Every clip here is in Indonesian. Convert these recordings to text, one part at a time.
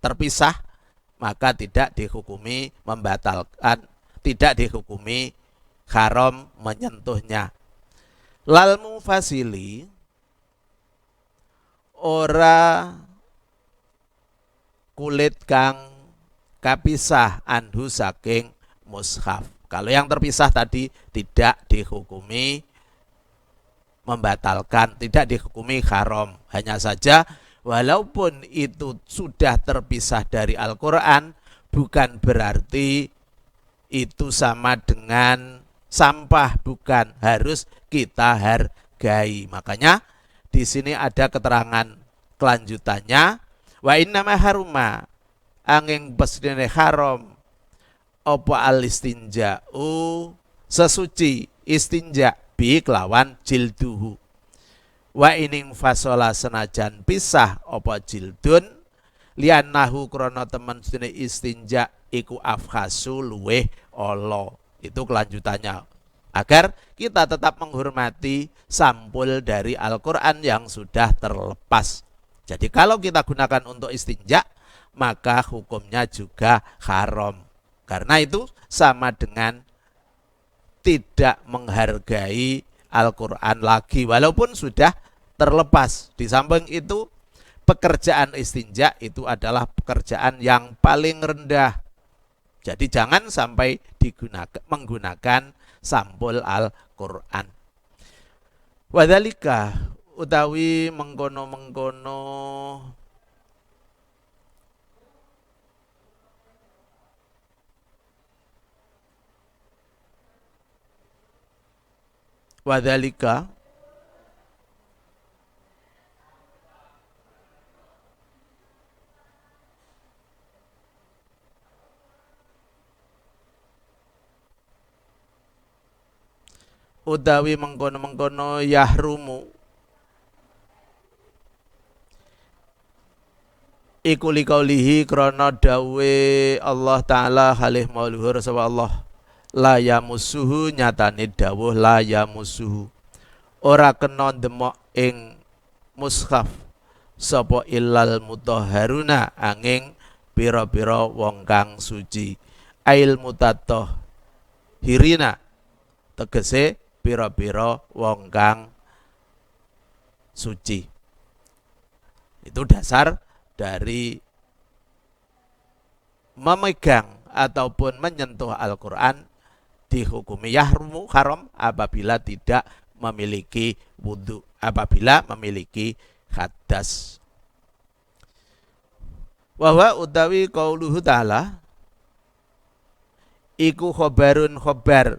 terpisah, maka tidak dihukumi membatalkan, tidak dihukumi haram menyentuhnya. Lal mufasili ora kulit kang kapisah anhu saking mushaf. Kalau yang terpisah tadi tidak dihukumi membatalkan, tidak dihukumi haram. Hanya saja walaupun itu sudah terpisah dari Al-Quran, bukan berarti itu sama dengan sampah, bukan, harus kita hargai. Makanya di sini ada keterangan kelanjutannya, wa innama haruma angin pesdene haram opo alistinja'u sesuci istinja bi kelawan jilduhu. Wa ining fasola senajan pisah opo jildun lianahu krono temen sedene istinja iku afhasu luweh olo. Itu kelanjutannya, agar kita tetap menghormati sampul dari Al-Quran yang sudah terlepas. Jadi kalau kita gunakan untuk istinja, maka hukumnya juga haram. Karena itu sama dengan tidak menghargai Al-Quran lagi, walaupun sudah terlepas. Di samping itu, pekerjaan istinja itu adalah pekerjaan yang paling rendah. Jadi jangan sampai menggunakan sampul Al-Quran. Wadhalika utawi mengkono-mengkono wadhalika utawi mengkono-mengkono yahrumu iku liqaulihi krana dawe Allah Ta'ala halih mauluhur sapa Allah, la yamussuhu nyatane dawuh la yamussuhu ora kena demok ing mushaf sapa illal mutahharuna angin pira-pira wong kang suci, ail mutatahhirina tegese pira-pira wong kang suci. Itu dasar dari memegang ataupun menyentuh Al-Quran dihukumi yahrumu haram apabila tidak memiliki wudhu, apabila memiliki hadas. Wahwa utawi qauluhu ta'ala iku khobarun khobar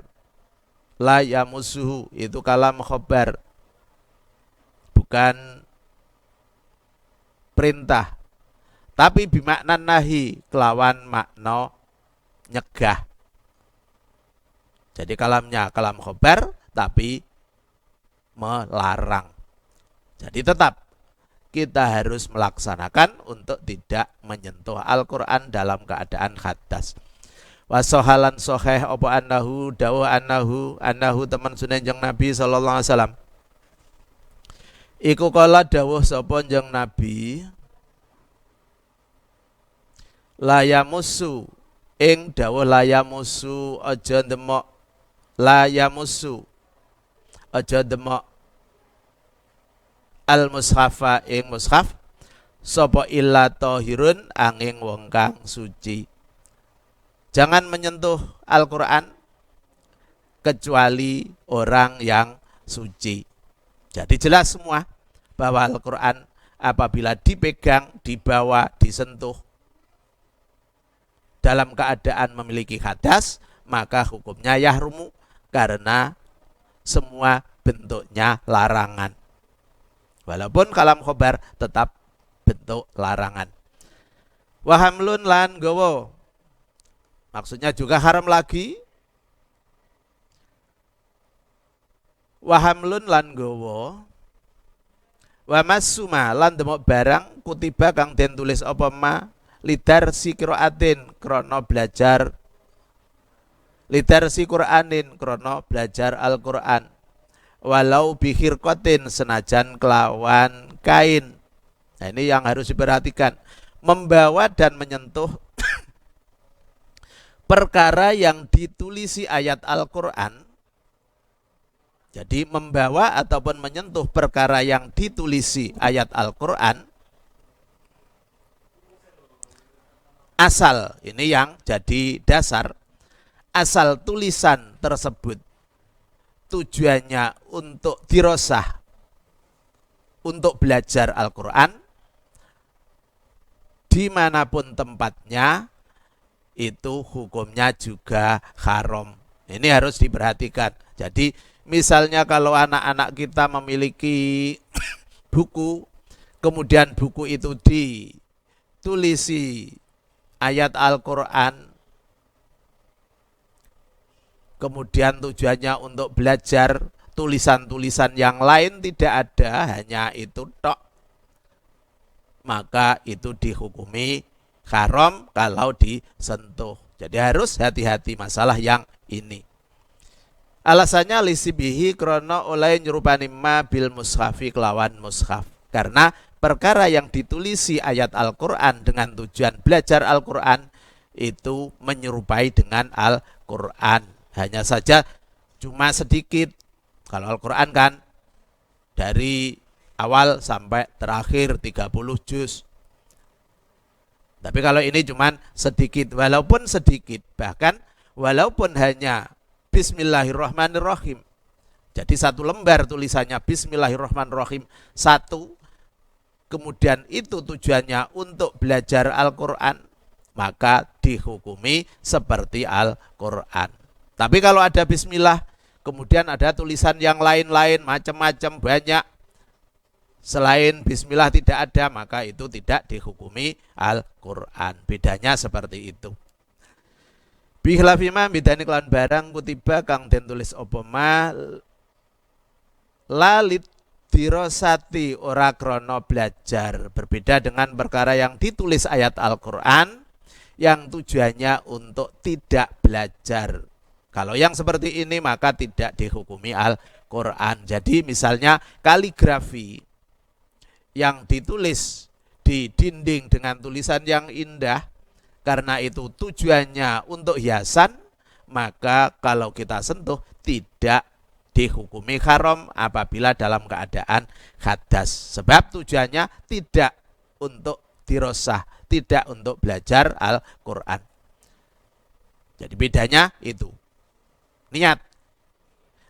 la yamussuhu, itu kalam khobar, bukan perintah, tapi bimakna nahi kelawan makna nyegah. Jadi kalamnya kalam khobar tapi melarang. Jadi tetap kita harus melaksanakan untuk tidak menyentuh Al-Quran dalam keadaan hadas. Wasohalan soheh opo annahu dawuh annahu teman sunan jeng Nabi sallallahu alaihi wasallam iku kala dawuh sapa jeng Nabi, layamusu ing dawuh layamusu aja demok, layamusu aja demok al mushafa ing mushaf sapa illa tahirun angin wong kang suci. Jangan menyentuh Al-Quran kecuali orang yang suci. Jadi jelas semua bahwa Al-Quran apabila dipegang, dibawa, disentuh dalam keadaan memiliki hadas, maka hukumnya yahrumu karena semua bentuknya larangan. Walaupun kalam khobar tetap bentuk larangan. Wahamlun lan gowo, maksudnya juga haram lagi. Wahamlun lan gowo, wamasuma lan demok barang kutiba kang den tulis apa ma lidar si qiraatin krono belajar, lidar si Qur'anin krono belajar Al-Quran, walau bihirkotin senajan kelawan kain. Nah ini yang harus diperhatikan. membawa dan menyentuh perkara yang ditulisi ayat Al-Quran. Jadi membawa ataupun menyentuh perkara yang ditulisi ayat Al-Quran, asal, ini yang jadi dasar, asal tulisan tersebut tujuannya untuk dirosah, untuk belajar Al-Quran, dimanapun tempatnya, itu hukumnya juga haram. Ini harus diperhatikan. Jadi misalnya kalau anak-anak kita memiliki buku, kemudian buku itu ditulisi ayat Al-Quran, kemudian tujuannya untuk belajar, tulisan-tulisan yang lain tidak ada, hanya itu tok, maka itu dihukumi haram kalau disentuh. Jadi harus hati-hati masalah yang ini. Alasannya lisibihi krono oleh nyerupani ma bil mushafi kelawan mushaf. Karena perkara yang ditulisi ayat Al-Quran dengan tujuan belajar Al-Quran itu menyerupai dengan Al-Quran. Hanya saja cuma sedikit. Kalau Al-Quran kan dari awal sampai terakhir 30 juz. Tapi kalau ini cuma sedikit, walaupun sedikit, bahkan walaupun hanya Bismillahirrahmanirrahim. Jadi satu lembar tulisannya Bismillahirrahmanirrahim satu, kemudian itu tujuannya untuk belajar Al-Quran, maka dihukumi seperti Al-Quran. Tapi kalau ada Bismillah, kemudian ada tulisan yang lain-lain, macam-macam, banyak, selain Bismillah tidak ada, maka itu tidak dihukumi Al-Quran. Bedanya seperti itu. Bikhlafima bidani kelawan barang kutiba kang den tulis apa ma lalit dirosati ora krono belajar. Berbeda dengan perkara yang ditulis ayat Al-Quran yang tujuannya untuk tidak belajar. Kalau yang seperti ini maka tidak dihukumi Al-Quran. Jadi misalnya kaligrafi yang ditulis di dinding dengan tulisan yang indah, karena itu tujuannya untuk hiasan, maka kalau kita sentuh tidak dihukumi haram apabila dalam keadaan hadas. Sebab tujuannya tidak untuk dirosah, tidak untuk belajar Al-Quran. Jadi bedanya itu.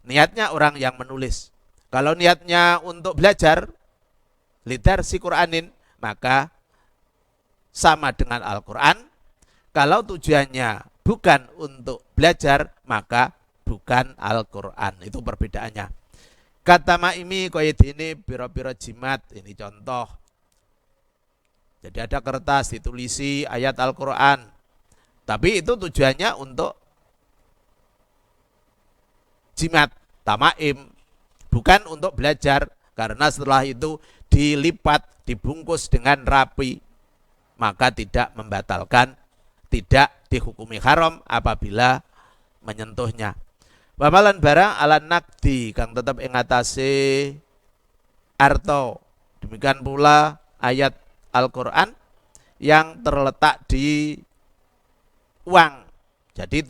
Niatnya orang yang menulis. Kalau niatnya untuk belajar, lidarsi Qur'anin, maka sama dengan Al-Quran. Kalau tujuannya bukan untuk belajar, maka bukan Al-Quran. Itu perbedaannya. Kata ma'imi qaidini biro-biro jimat. Ini contoh. Jadi ada kertas ditulisi ayat Al-Quran, tapi itu tujuannya untuk jimat, tamaim, bukan untuk belajar. Karena setelah itu dilipat, dibungkus dengan rapi, maka tidak membatalkan, tidak dihukumi haram apabila menyentuhnya. Wamalan barang ala nakdi kang tetap ing atase arto. Demikian pula ayat Al-Quran yang terletak di uang. Jadi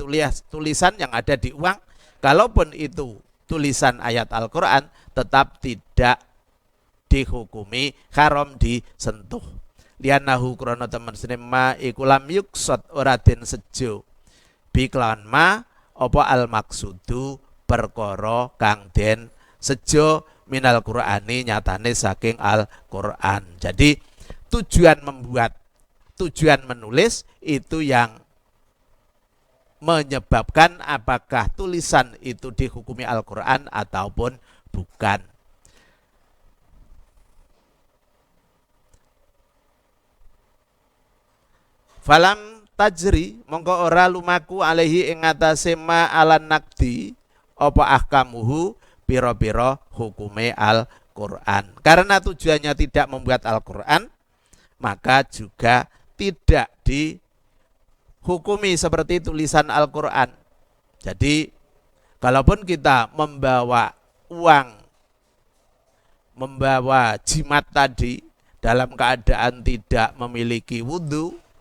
tulisan yang ada di uang, kalaupun itu tulisan ayat Al-Quran, tetap tidak dihukumi haram disentuh. Lianahu krono teman senema ikulam yuksot ora den sejo biklan ma opo al maksudu perkara kang den sejo minal Qur'ani nyatane saking Al-Quran. Jadi tujuan membuat, tujuan menulis itu yang menyebabkan apakah tulisan itu dihukumi Al-Quran ataupun bukan. Falam tajri mongko ora lumaku alaihi ing atase ma alan nakdi apa ahkamuhu pira-pira hukume Al-Quran. Karena tujuannya tidak membuat Al-Quran, maka juga tidak dihukumi seperti tulisan Al-Quran. Jadi kalaupun kita membawa uang, membawa jimat tadi, dalam keadaan tidak memiliki wudhu,